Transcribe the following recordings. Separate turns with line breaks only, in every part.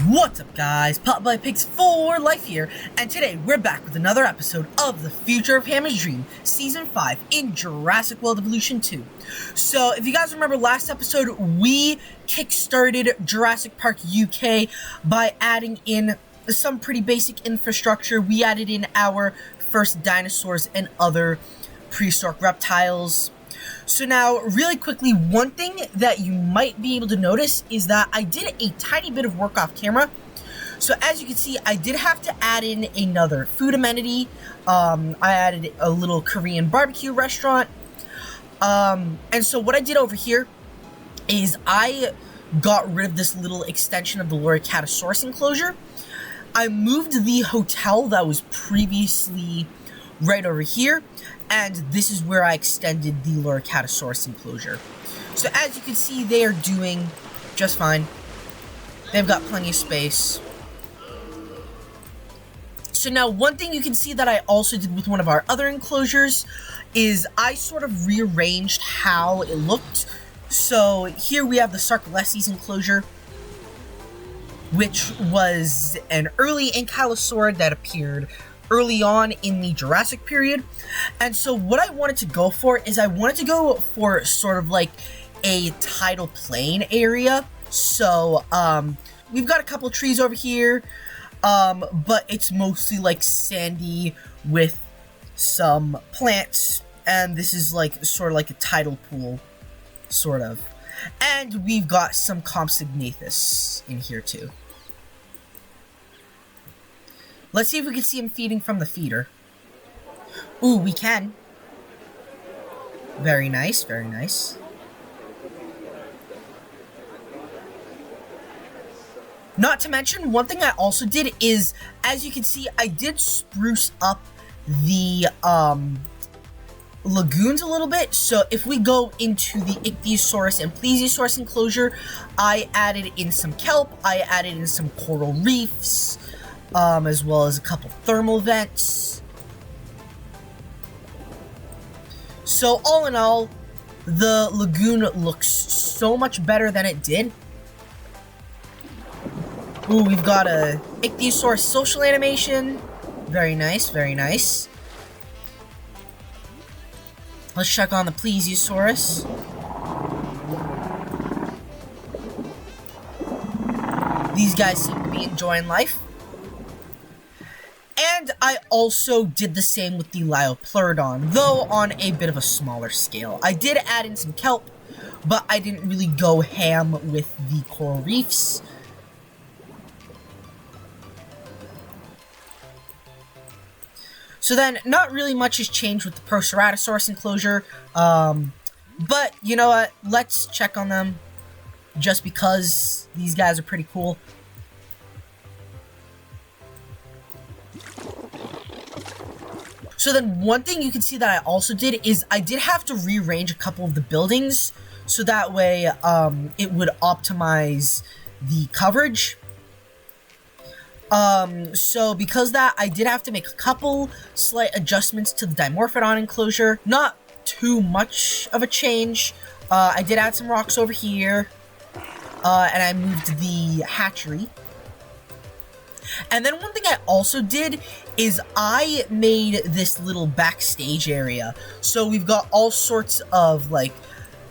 What's up guys, Bottai Pigs for Life here, and today we're back with another episode of The Future of Hammond's Dream, Season 5 in Jurassic World Evolution 2. So, if you guys remember last episode, we kickstarted Jurassic Park UK by adding in some pretty basic infrastructure. We added in our first dinosaurs and other prehistoric reptiles. So now, really quickly, one thing that you might be able to notice is that I did a tiny bit of work off camera. So as you can see, I did have to add in another food amenity. I added a little Korean barbecue restaurant. And so what I did over here is I got rid of this little extension of the Lhotse enclosure. I moved the hotel that was previously right over here, and this is where I extended the Lhotse enclosure. So as you can see, they are doing just fine. They've got plenty of space. So now, one thing you can see that I also did with one of our other enclosures is I sort of rearranged how it looked. So here we have the Sarcolepses enclosure, which was an early ankylosaur that appeared early on in the Jurassic period. And so what I wanted to go for is I wanted to go for sort of like a tidal plain area. So we've got a couple trees over here, but it's mostly like sandy with some plants, and this is like sort of like a tidal pool, sort of. And we've got some Compsognathus in here too. Let's see if we can see him feeding from the feeder. Ooh, we can. Very nice, very nice. Not to mention, one thing I also did is, as you can see, I did spruce up the lagoons a little bit. So if we go into the Ichthyosaurus and Plesiosaurus enclosure, I added in some kelp, I added in some coral reefs, as well as a couple thermal vents. So all in all, the lagoon looks so much better than it did. Ooh, we've got a Ichthyosaurus social animation. Very nice, very nice. Let's check on the Plesiosaurus. These guys seem to be enjoying life. And I also did the same with the Liopleurodon, though on a bit of a smaller scale. I did add in some kelp, but I didn't really go ham with the coral reefs. So then, not really much has changed with the Proceratosaurus enclosure, but you know what, let's check on them, just because these guys are pretty cool. So then, one thing you can see that I also did is I did have to rearrange a couple of the buildings, so that way it would optimize the coverage. So because that, I did have to make a couple slight adjustments to the Dimorphodon enclosure. Not too much of a change. I did add some rocks over here, and I moved the hatchery. And then one thing I also did is I made this little backstage area. So we've got all sorts of like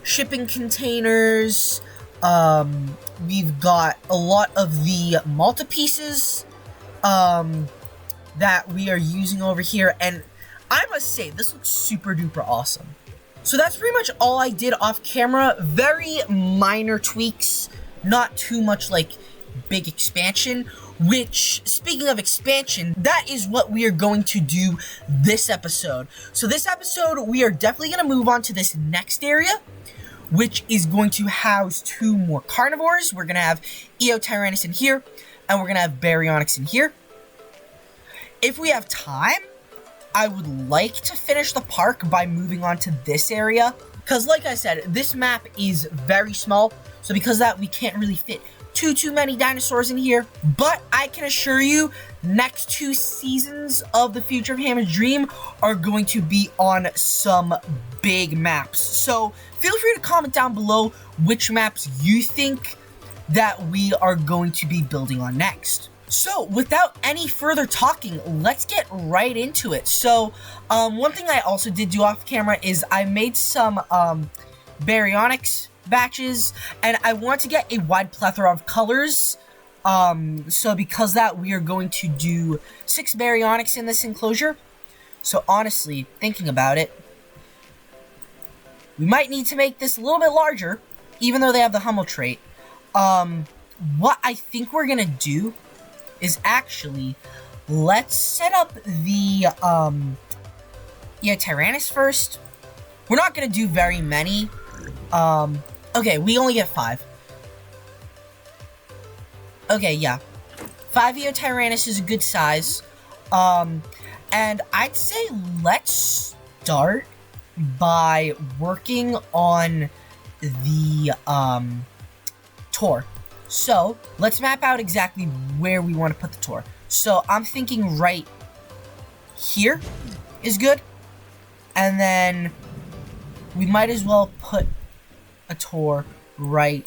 shipping containers. We've got a lot of the Malta pieces that we are using over here, and I must say this looks super duper awesome. So that's pretty much all I did off camera. Very minor tweaks, not too much like big expansion, which, speaking of expansion, that is what we are going to do this episode. So this episode, we are definitely going to move on to this next area, which is going to house two more carnivores. We're going to have Eotyrannus in here, and we're going to have Baryonyx in here. If we have time, I would like to finish the park by moving on to this area, because like I said, this map is very small, so because of that, we can't really fit too many dinosaurs in here. But I can assure you, next 2 seasons of The Future of Hammond's Dream are going to be on some big maps. So feel free to comment down below which maps you think that we are going to be building on next. So, without any further talking, let's get right into it. So, one thing I also did do off camera is I made some, Baryonyx batches, and I want to get a wide plethora of colors. So because that, we are going to do 6 Baryonyx in this enclosure. So, honestly, thinking about it, we might need to make this a little bit larger, even though they have the Hummel trait. What I think we're gonna do is actually, let's set up the, Eotyrannus first. We're not gonna do very many. Okay, we only get 5. Okay, yeah. 5 Eotyrannus is a good size. And I'd say let's start by working on the, tour. So, let's map out exactly where we want to put the tour. So, I'm thinking right here is good. And then we might as well put a tour right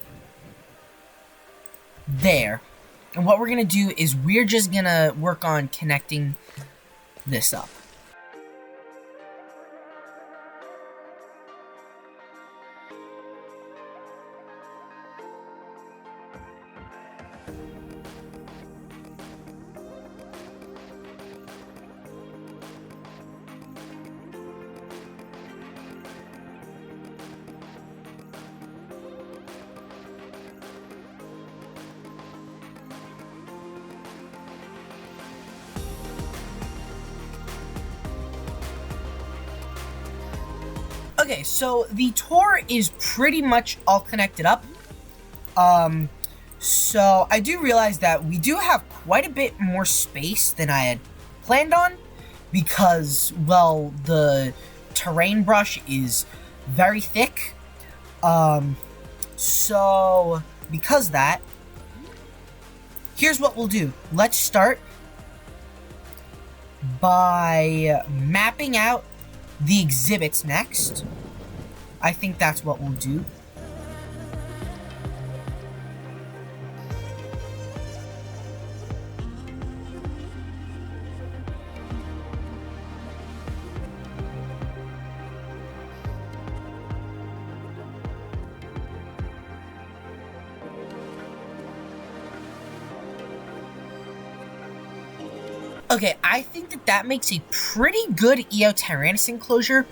there. And what we're going to do is we're just going to work on connecting this up. Okay, so the tour is pretty much all connected up. So I do realize that we do have quite a bit more space than I had planned on because, well, the terrain brush is very thick. So because of that, here's what we'll do. Let's start by mapping out the exhibits next. I think that's what we'll do. Okay, I think that makes a pretty good Eotyrannus enclosure.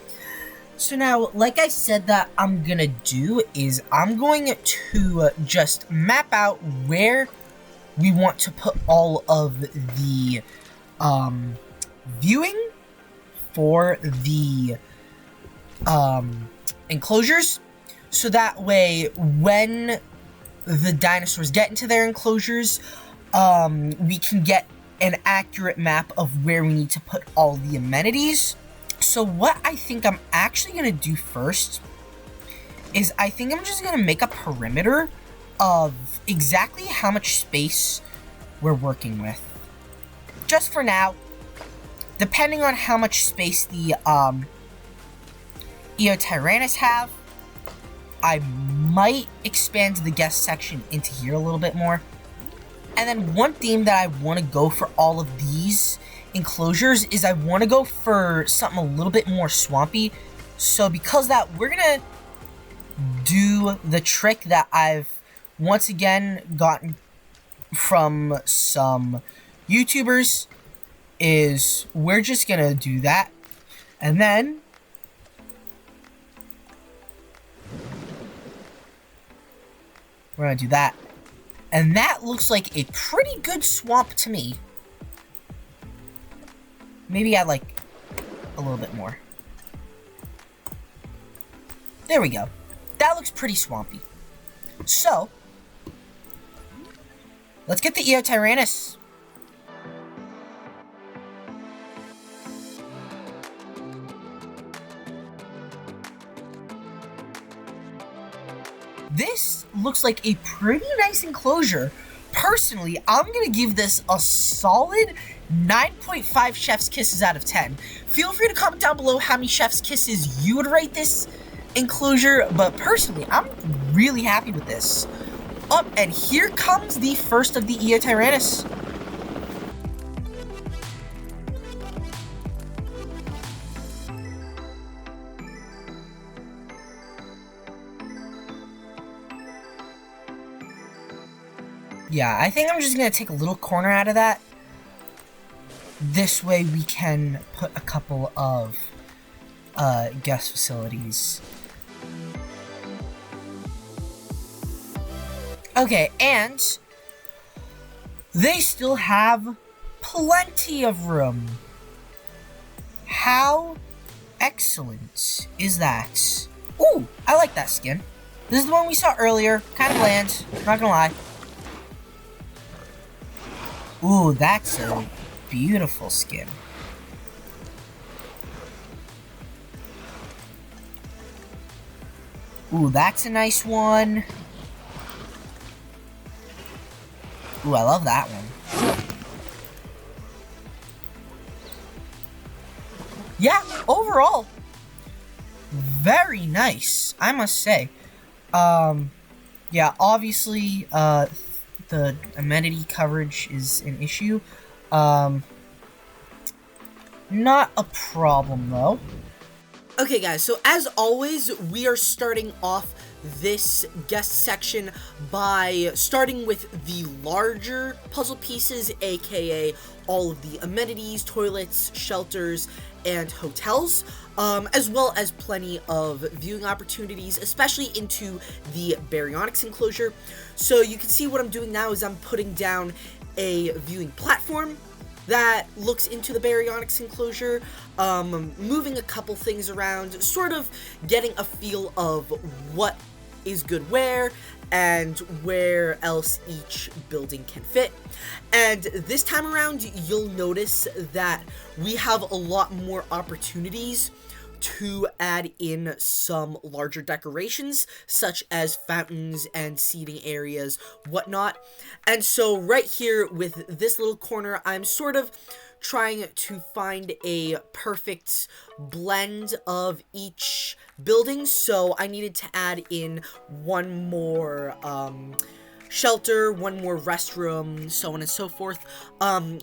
So now, like I said that I'm gonna do is I'm going to just map out where we want to put all of the viewing for the enclosures. So that way, when the dinosaurs get into their enclosures, we can get an accurate map of where we need to put all the amenities. So what I think I'm actually going to do first is I think I'm just going to make a perimeter of exactly how much space we're working with. Just for now, depending on how much space the Eotyrannus have, I might expand the guest section into here a little bit more. And then one theme that I want to go for all of these enclosures is I want to go for something a little bit more swampy. So because of that, we're going to do the trick that I've once again gotten from some YouTubers, is we're just going to do that. And then we're going to do that. And that looks like a pretty good swamp to me. Maybe I'd like a little bit more. There we go. That looks pretty swampy. So, let's get the Eotyrannus. This looks like a pretty nice enclosure. Personally, I'm going to give this a solid 9.5 chef's kisses out of 10. Feel free to comment down below how many chef's kisses you would rate this enclosure, but personally, I'm really happy with this. Oh, and here comes the first of the Eotyrannus. Yeah, I think I'm just gonna take a little corner out of that. This way we can put a couple of guest facilities. Okay, and they still have plenty of room. How excellent is that? Ooh, I like that skin. This is the one we saw earlier. Kind of bland, not gonna lie. Ooh, that's a beautiful skin. Ooh, that's a nice one. Ooh, I love that one. Yeah, overall, very nice, I must say. Yeah, obviously, the amenity coverage is an issue. Not a problem, though. Okay, guys, so as always, we are starting off this guest section by starting with the larger puzzle pieces, aka all of the amenities, toilets, shelters, and hotels, as well as plenty of viewing opportunities, especially into the Baryonyx enclosure. So you can see what I'm doing now is I'm putting down a viewing platform that looks into the Baryonyx enclosure, moving a couple things around, sort of getting a feel of what is good where, and where else each building can fit. And this time around, you'll notice that we have a lot more opportunities to add in some larger decorations, such as fountains and seating areas, whatnot. And so right here with this little corner, I'm sort of trying to find a perfect blend of each building. So I needed to add in one more shelter, one more restroom, so on and so forth.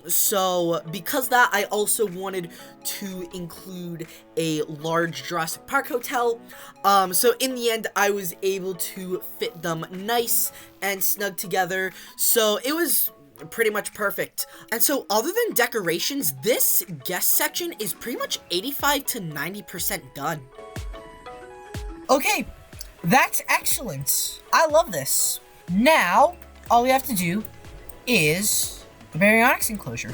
So because that, I also wanted to include a large Jurassic Park hotel. So in the end, I was able to fit them nice and snug together. So it was pretty much perfect. And so other than decorations, this guest section is pretty much 85 to 90% done. Okay, that's excellent. I love this. Now, all we have to do is the Baryonyx enclosure.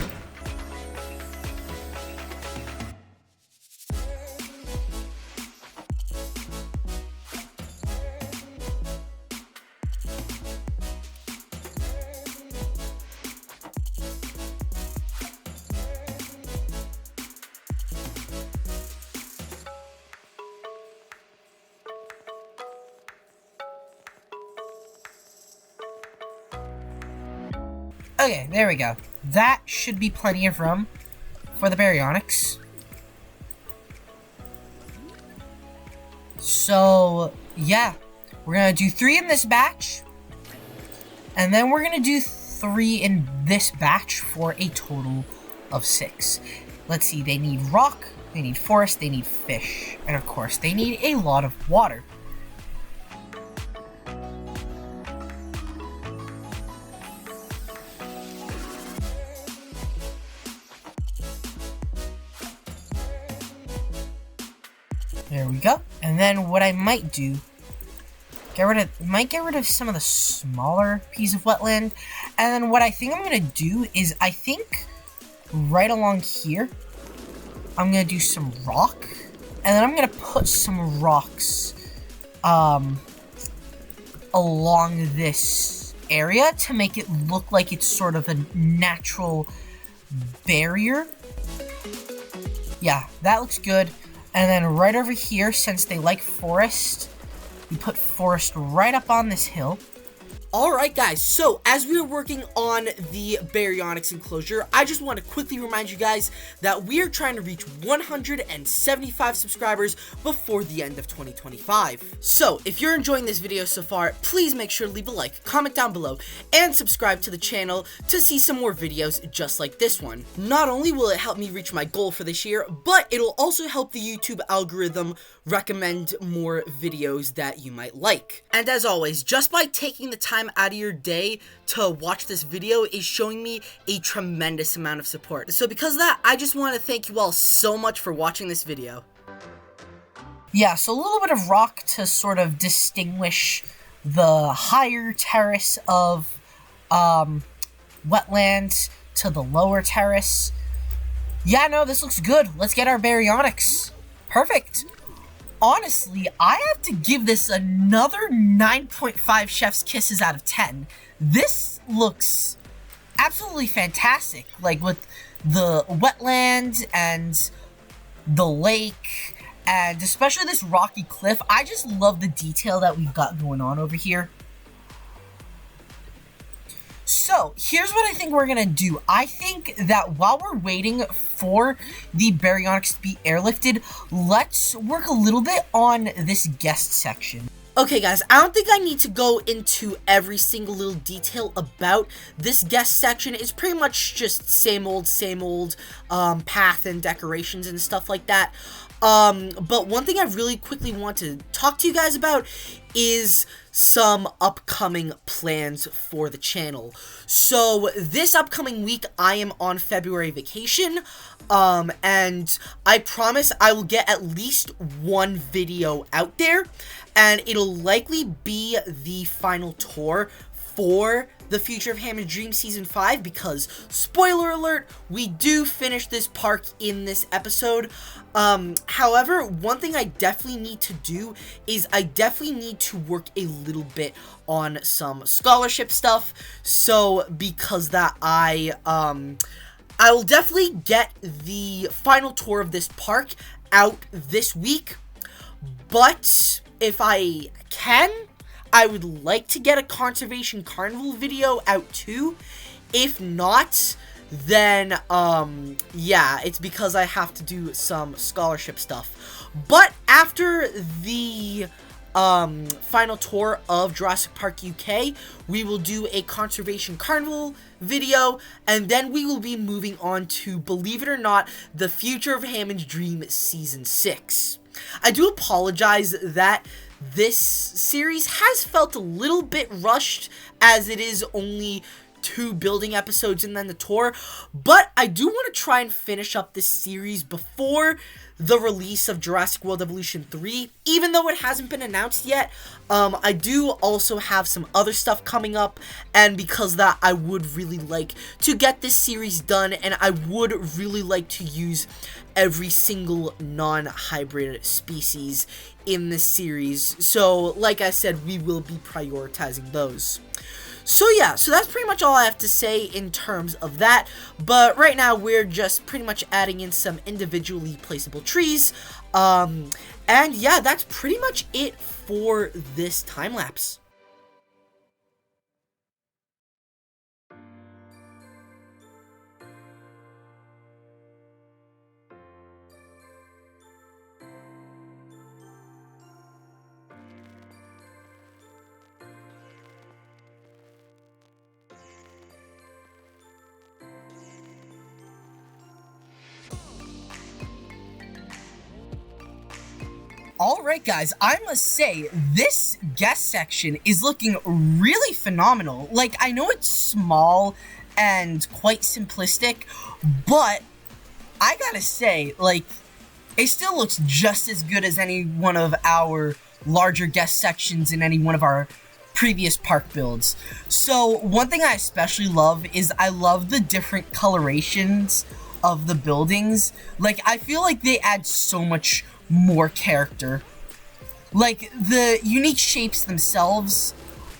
Okay, there we go. That should be plenty of room for the Baryonyx. So, yeah. We're gonna do 3 in this batch. And then we're gonna do 3 in this batch for a total of 6. Let's see, they need rock, they need forest, they need fish. And of course, they need a lot of water. There we go. And then what I might do, get rid of some of the smaller pieces of wetland. And then what I think I'm gonna do is, I think right along here, I'm gonna do some rock, and then I'm gonna put some rocks along this area to make it look like it's sort of a natural barrier. Yeah, that looks good. And then right over here, since they like forest, we put forest right up on this hill. Alright guys, so as we are working on the Baryonyx enclosure, I just want to quickly remind you guys that we are trying to reach 175 subscribers before the end of 2025. So, if you're enjoying this video so far, please make sure to leave a like, comment down below, and subscribe to the channel to see some more videos just like this one. Not only will it help me reach my goal for this year, but it'll also help the YouTube algorithm recommend more videos that you might like. And as always, just by taking the time out of your day to watch this video is showing me a tremendous amount of support. So because of that, I just want to thank you all so much for watching this video. Yeah, so a little bit of rock to sort of distinguish the higher terrace of wetland to the lower terrace. Yeah, no, this looks good. Let's get our Baryonyx. Perfect. Honestly, I have to give this another 9.5 chef's kisses out of 10. This looks absolutely fantastic. Like with the wetland and the lake and especially this rocky cliff. I just love the detail that we've got going on over here. So, here's what I think we're gonna do. I think that while we're waiting for the Baryonyx to be airlifted, let's work a little bit on this guest section. Okay guys, I don't think I need to go into every single little detail about this guest section. It's pretty much just same old path and decorations and stuff like that. But one thing I really quickly want to talk to you guys about is some upcoming plans for the channel. So this upcoming week I am on February vacation, and I promise I will get at least one video out there, and it'll likely be the final tour for the Future of Hammond Dream Season 5, because, spoiler alert, we do finish this park in this episode. However, one thing I definitely need to do is I definitely need to work a little bit on some scholarship stuff, so because that I will definitely get the final tour of this park out this week, but if I can, I would like to get a Conservation Carnival video out too. If not, then, yeah, it's because I have to do some scholarship stuff. But after the, final tour of Jurassic Park UK, we will do a Conservation Carnival video, and then we will be moving on to, believe it or not, the Future of Hammond Dream Season 6. I do apologize that this series has felt a little bit rushed, as it is only 2 building episodes and then the tour, but I do want to try and finish up this series before the release of Jurassic World Evolution 3, even though it hasn't been announced yet. I do also have some other stuff coming up, and because of that, I would really like to get this series done, and I would really like to use every single non-hybrid species in this series. So, like I said, we will be prioritizing those. So yeah, so that's pretty much all I have to say in terms of that, but right now we're just pretty much adding in some individually placeable trees, and yeah, that's pretty much it for this time-lapse. Alright guys, I must say, this guest section is looking really phenomenal. Like, I know it's small and quite simplistic, but I gotta say, like, it still looks just as good as any one of our larger guest sections in any one of our previous park builds. So, one thing I especially love is I love the different colorations of the buildings. Like, I feel like they add so much more character. Like, the unique shapes themselves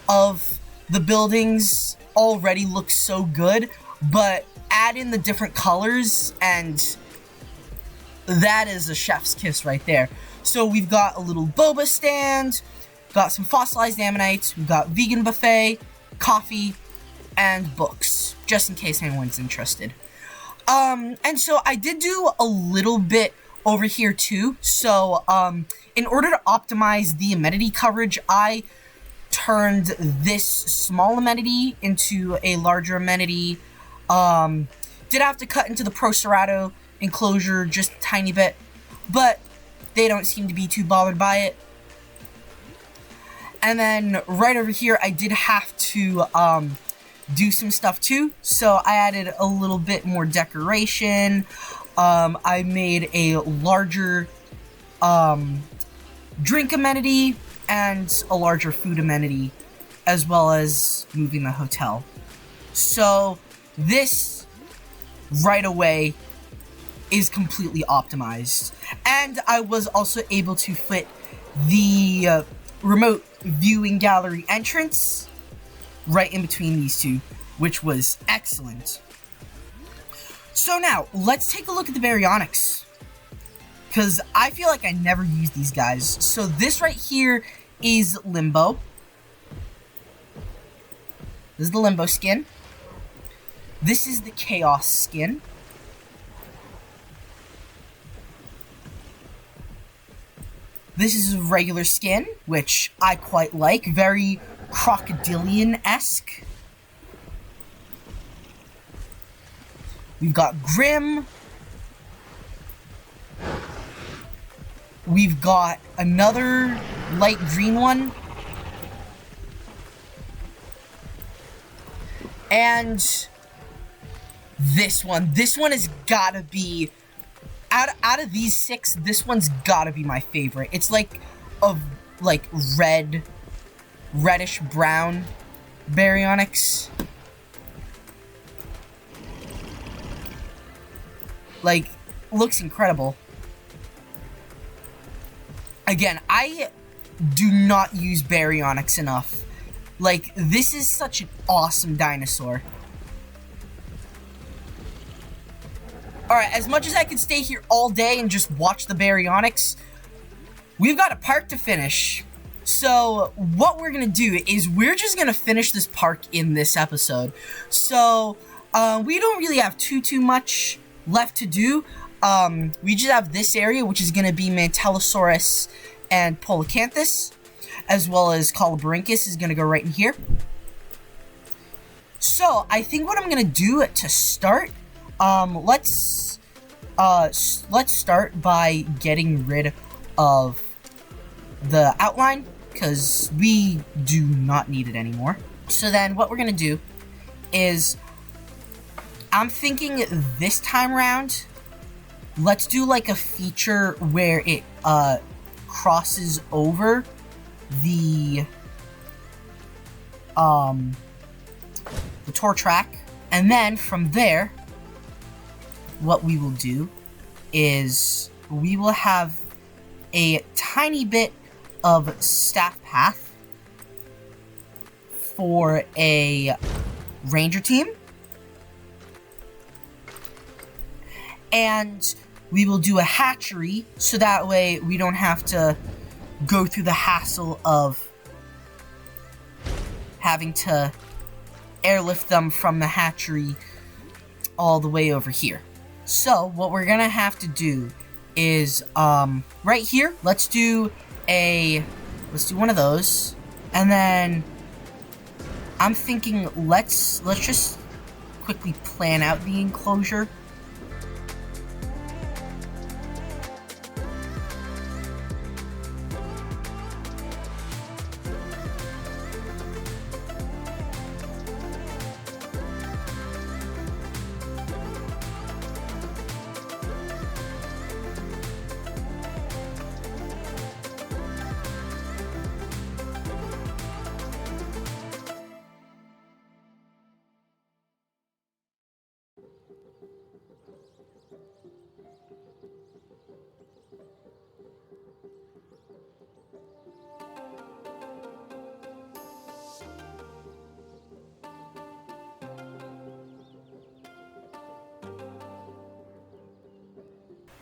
of the buildings already look so good, but add in the different colors, and that is a chef's kiss right there. So we've got a little boba stand, got some fossilized ammonites, we've got vegan buffet, coffee, and books, just in case anyone's interested. And so I did do a little bit over here too. So, in order to optimize the amenity coverage, I turned this small amenity into a larger amenity. Did have to cut into the Procerado enclosure just a tiny bit, but they don't seem to be too bothered by it. And then right over here, I did have to, do some stuff too. So I added a little bit more decoration. I made a larger, drink amenity and a larger food amenity, as well as moving the hotel. So this right away is completely optimized. And I was also able to fit the remote viewing gallery entrance right in between these two, which was excellent. So now, let's take a look at the Baryonyx, because I feel like I never use these guys. So this right here is Limbo. This is the Limbo skin. This is the Chaos skin. This is a regular skin, which I quite like. Very crocodilian-esque. We've got Grim. We've got another light green one. And this one. This one has gotta be... Out of these 6, this one's gotta be my favorite. It's like a reddish brown Baryonyx. Like, looks incredible. Again, I do not use Baryonyx enough. Like, this is such an awesome dinosaur. Alright, as much as I could stay here all day and just watch the Baryonyx, we've got a park to finish. So, what we're gonna do is we're just gonna finish this park in this episode. So, we don't really have too much left to do. We just have this area, which is gonna be Mantellisaurus and Polacanthus, as well as Coloborhynchus is gonna go right in here. So, I think what I'm gonna do to start, let's start by getting rid of the outline, because we do not need it anymore. So then what we're gonna do is, I'm thinking this time around, let's do like a feature where it crosses over the tour track, and then from there, what we will do is we will have a tiny bit of staff path for a ranger team, and we will do a hatchery so that way we don't have to go through the hassle of having to airlift them from the hatchery all the way over here. So what we're gonna have to do is right here, let's do one of those, and then I'm thinking let's just quickly plan out the enclosure.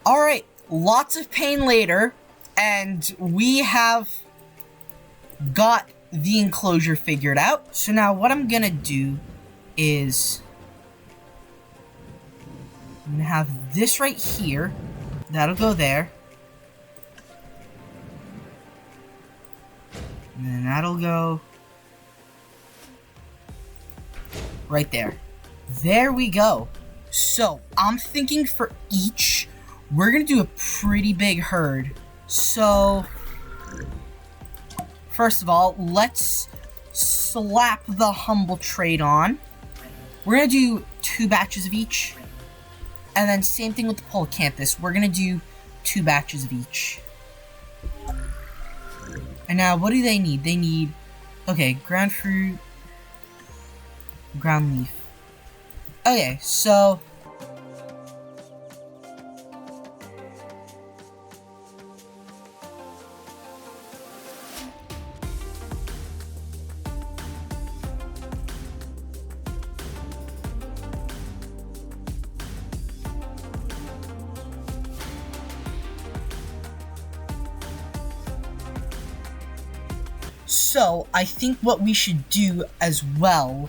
Alright, lots of pain later, and we have got the enclosure figured out. So now what I'm gonna do is I'm gonna have this right here. That'll go there. And then that'll go right there. There we go. So, I'm thinking for each, we're gonna do a pretty big herd. So, first of all, let's slap the humble trait on. We're gonna do 2 batches of each. And then same thing with the Polacanthus. We're gonna do 2 batches of each. And now, what do they need? They need, okay, ground fruit, ground leaf. Okay, so I think what we should do as well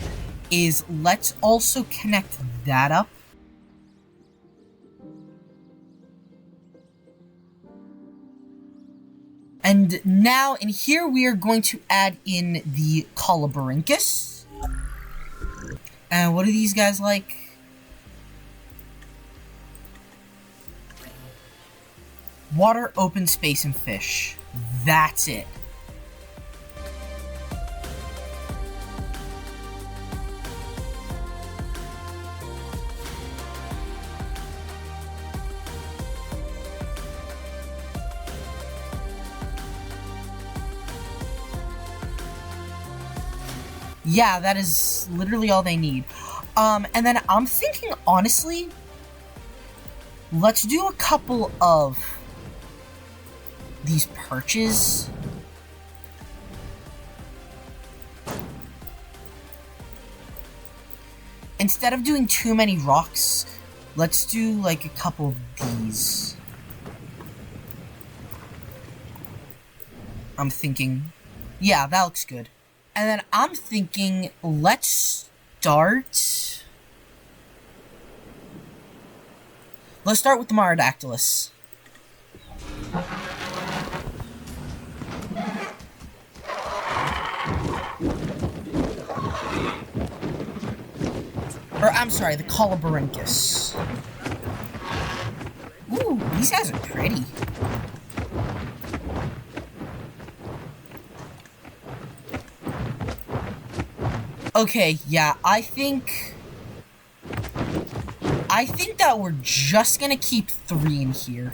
is let's also connect that up. And now in here we are going to add in the Coloborhynchus. And what do these guys like? Water, open space, and fish. That's it. Yeah, that is literally all they need. And then I'm thinking, honestly, let's do a couple of these perches. Instead of doing too many rocks, let's do like a couple of these. I'm thinking, yeah, that looks good. And then I'm thinking, let's start with the Marodactylus. Or, I'm sorry, the Coloborhynchus. Ooh, these guys are pretty. Okay, yeah, I think that we're just gonna keep 3 in here.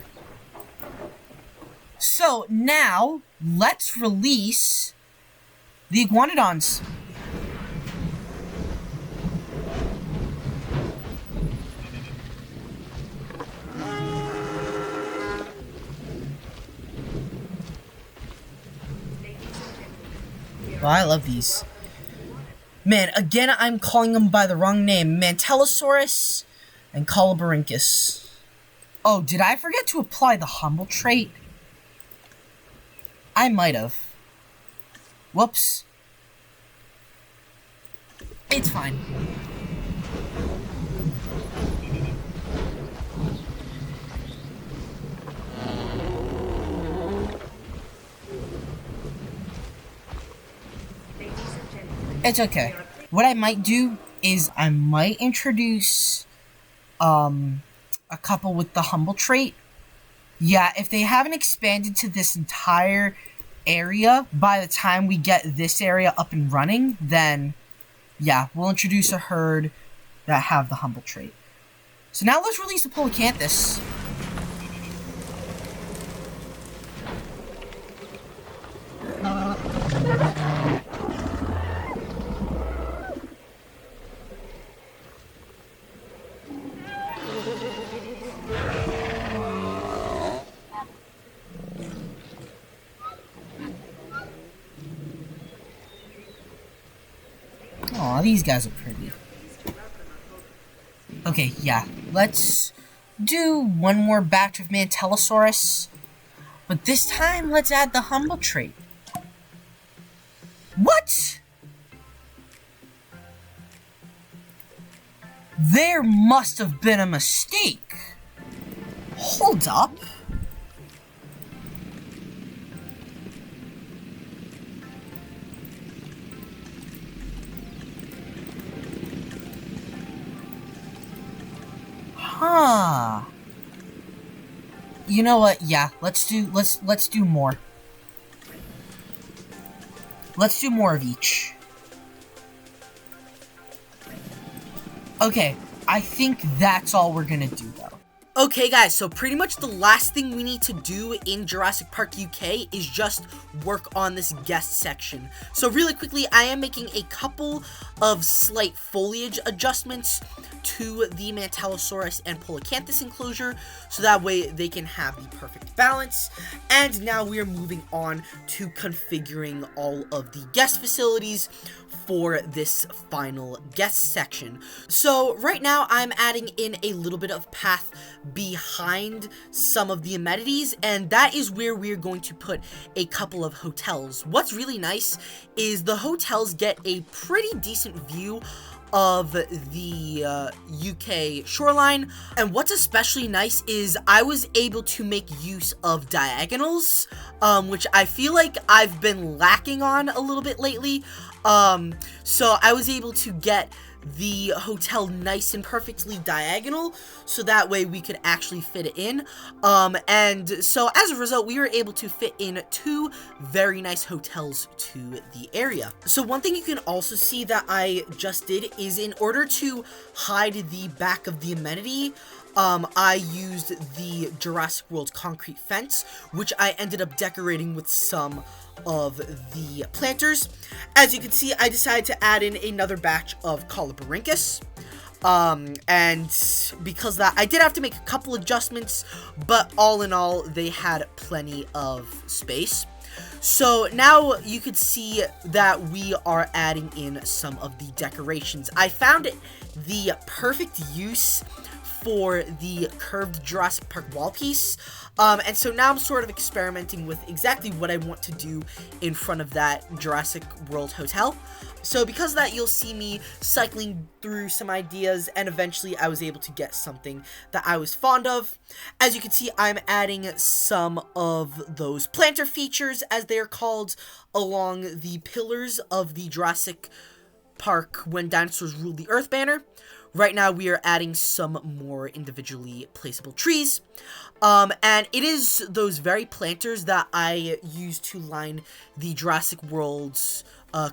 So, now, let's release the Iguanodons. Oh, I love these. Man, again, I'm calling them by the wrong name. Mantellisaurus and Coloborhynchus. Oh, did I forget to apply the humble trait? I might have. Whoops. It's fine. It's okay. What I might do is I might introduce a couple with the humble trait. Yeah, if they haven't expanded to this entire area by the time we get this area up and running, then yeah, we'll introduce a herd that have the humble trait. So now let's release the Polacanthus. Aw, these guys are pretty. Okay, yeah. Let's do one more batch of Mantellisaurus. But this time, let's add the humble trait. What? There must have been a mistake. Hold up. Huh. You know what? Yeah, let's do more. Let's do more of each. Okay, I think that's all we're gonna do though. Okay guys, so pretty much the last thing we need to do in Jurassic Park UK is just work on this guest section. So really quickly, I am making a couple of slight foliage adjustments to the Mantellisaurus and Polacanthus enclosure, so that way they can have the perfect balance. And now we are moving on to configuring all of the guest facilities for this final guest section. So right now I'm adding in a little bit of path behind some of the amenities, and that is where we're going to put a couple of hotels. What's really nice is the hotels get a pretty decent view of the UK shoreline, and what's especially nice is I was able to make use of diagonals, which I feel like I've been lacking on a little bit lately. So I was able to get the hotel nice and perfectly diagonal, so that way we could actually fit it in. And so as a result, we were able to fit in 2 very nice hotels to the area. So one thing you can also see that I just did is, in order to hide the back of the amenity, I used the Jurassic World concrete fence, which I ended up decorating with some of the planters. As you can see, I decided to add in another batch of Coloborhynchus. And because of that, I did have to make a couple adjustments, but all in all, they had plenty of space. So now you could see that we are adding in some of the decorations. I found the perfect use for the curved Jurassic Park wall piece. And so now I'm sort of experimenting with exactly what I want to do in front of that Jurassic World hotel. So because of that, you'll see me cycling through some ideas, and eventually I was able to get something that I was fond of. As you can see, I'm adding some of those planter features, as they're called, along the pillars of the Jurassic Park When Dinosaurs Ruled the Earth banner. Right now, we are adding some more individually placeable trees. And it is those very planters that I use to line the Jurassic World's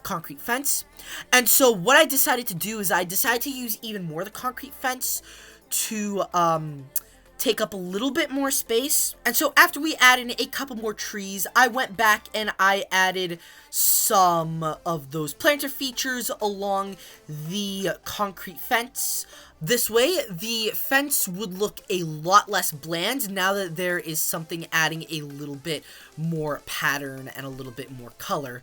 concrete fence. And so what I decided to do is I decided to use even more of the concrete fence to take up a little bit more space. And so after we added a couple more trees, I went back and I added some of those planter features along the concrete fence. This way, the fence would look a lot less bland now that there is something adding a little bit more pattern and a little bit more color.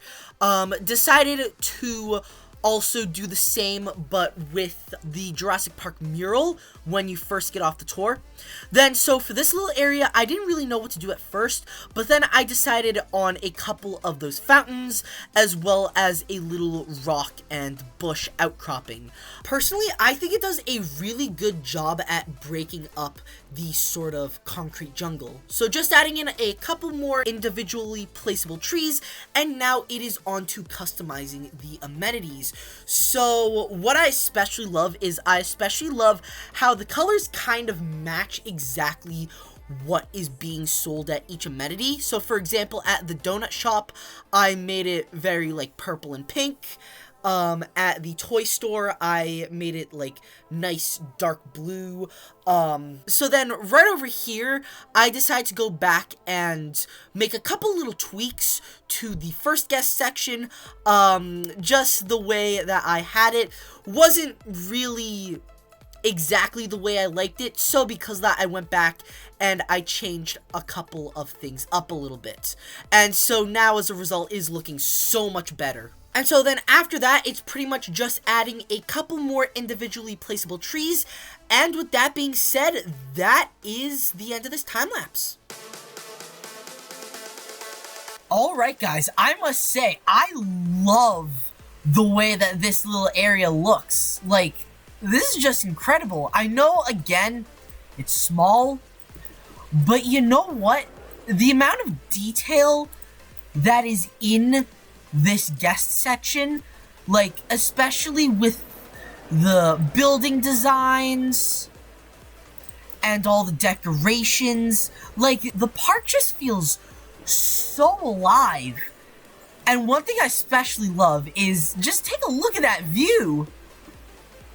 Decided to also do the same, but with the Jurassic Park mural when you first get off the tour. Then, so for this little area, I didn't really know what to do at first, but then I decided on a couple of those fountains, as well as a little rock and bush outcropping. Personally, I think it does a really good job at breaking up the sort of concrete jungle. So just adding in a couple more individually placeable trees, and now it is on to customizing the amenities. So what I especially love is how the colors kind of match exactly what is being sold at each amenity. So for example, at the donut shop, I made it very like purple and pink. At the toy store, I made it like nice dark blue. So then right over here, I decided to go back and make a couple little tweaks to the first guest section. Just the way that I had it wasn't really exactly the way I liked it, so because of that, I went back and I changed a couple of things up a little bit. And so now, as a result, it is looking so much better. And so then after that, it's pretty much just adding a couple more individually placeable trees. And with that being said, that is the end of this time lapse. Alright guys, I must say, I love the way that this little area looks. Like, this is just incredible. I know, again, it's small, but you know what? The amount of detail that is in this guest section, like, especially with the building designs and all the decorations, like, the park just feels so alive. And one thing I especially love is just take a look at that view.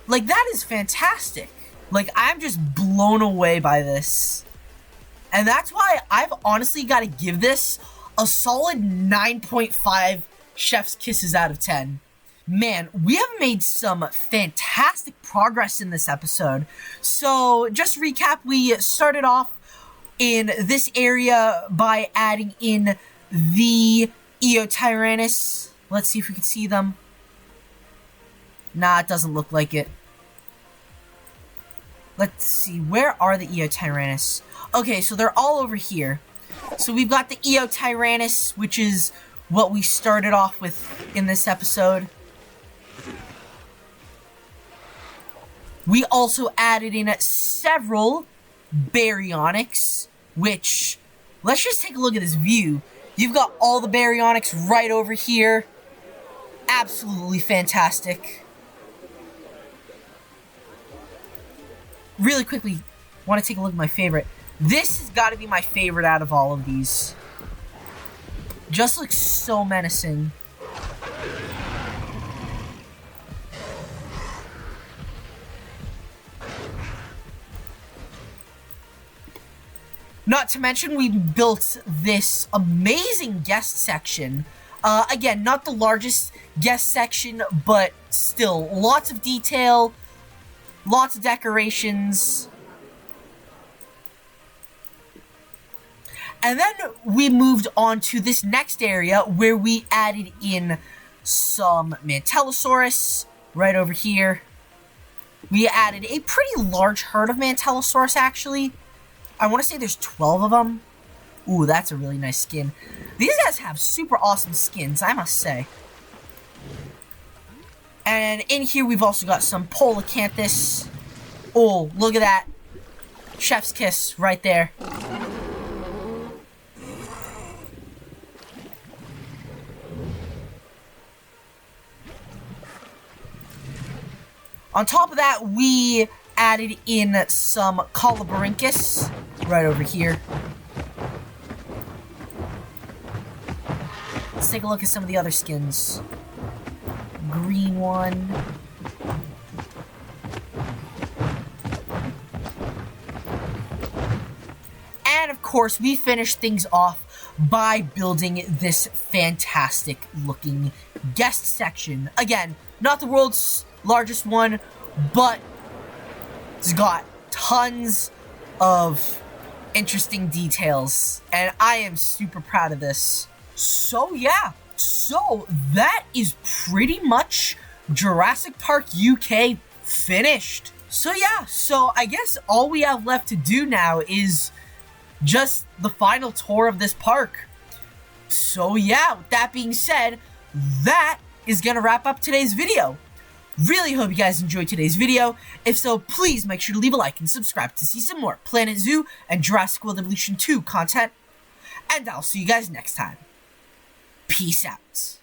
Like, that is fantastic. Like, I'm just blown away by this. And that's why I've honestly got to give this a solid 9.5 chef's kisses out of 10. Man, we have made some fantastic progress in this episode. So, just to recap, we started off in this area by adding in the Eotyrannus. Let's see if we can see them. Nah, it doesn't look like it. Let's see, where are the Eotyrannus? Okay, so they're all over here. So we've got the Eotyrannus, which is what we started off with in this episode. We also added in several Baryonyx, which, let's just take a look at this view. You've got all the Baryonyx right over here. Absolutely fantastic. Really quickly, want to take a look at my favorite. This has got to be my favorite out of all of these. Just looks so menacing. Not to mention, we built this amazing guest section. Again, not the largest guest section, but still, lots of detail, lots of decorations. And then we moved on to this next area where we added in some Mantellisaurus right over here. We added a pretty large herd of Mantellisaurus, actually. I want to say there's 12 of them. Ooh, that's a really nice skin. These guys have super awesome skins, I must say. And in here, we've also got some Polacanthus. Oh, look at that. Chef's kiss right there. On top of that, we added in some Coloborhynchus right over here. Let's take a look at some of the other skins. Green one. And of course, we finished things off by building this fantastic looking guest section. Again, not the world's largest one, but it's got tons of interesting details, and I am super proud of this. So yeah, so that is pretty much Jurassic Park UK finished. So yeah, so I guess all we have left to do now is just the final tour of this park. So yeah, with that being said, that is gonna wrap up today's video. Really hope you guys enjoyed today's video. If so, please make sure to leave a like and subscribe to see some more Planet Zoo and Jurassic World Evolution 2 content. And I'll see you guys next time. Peace out.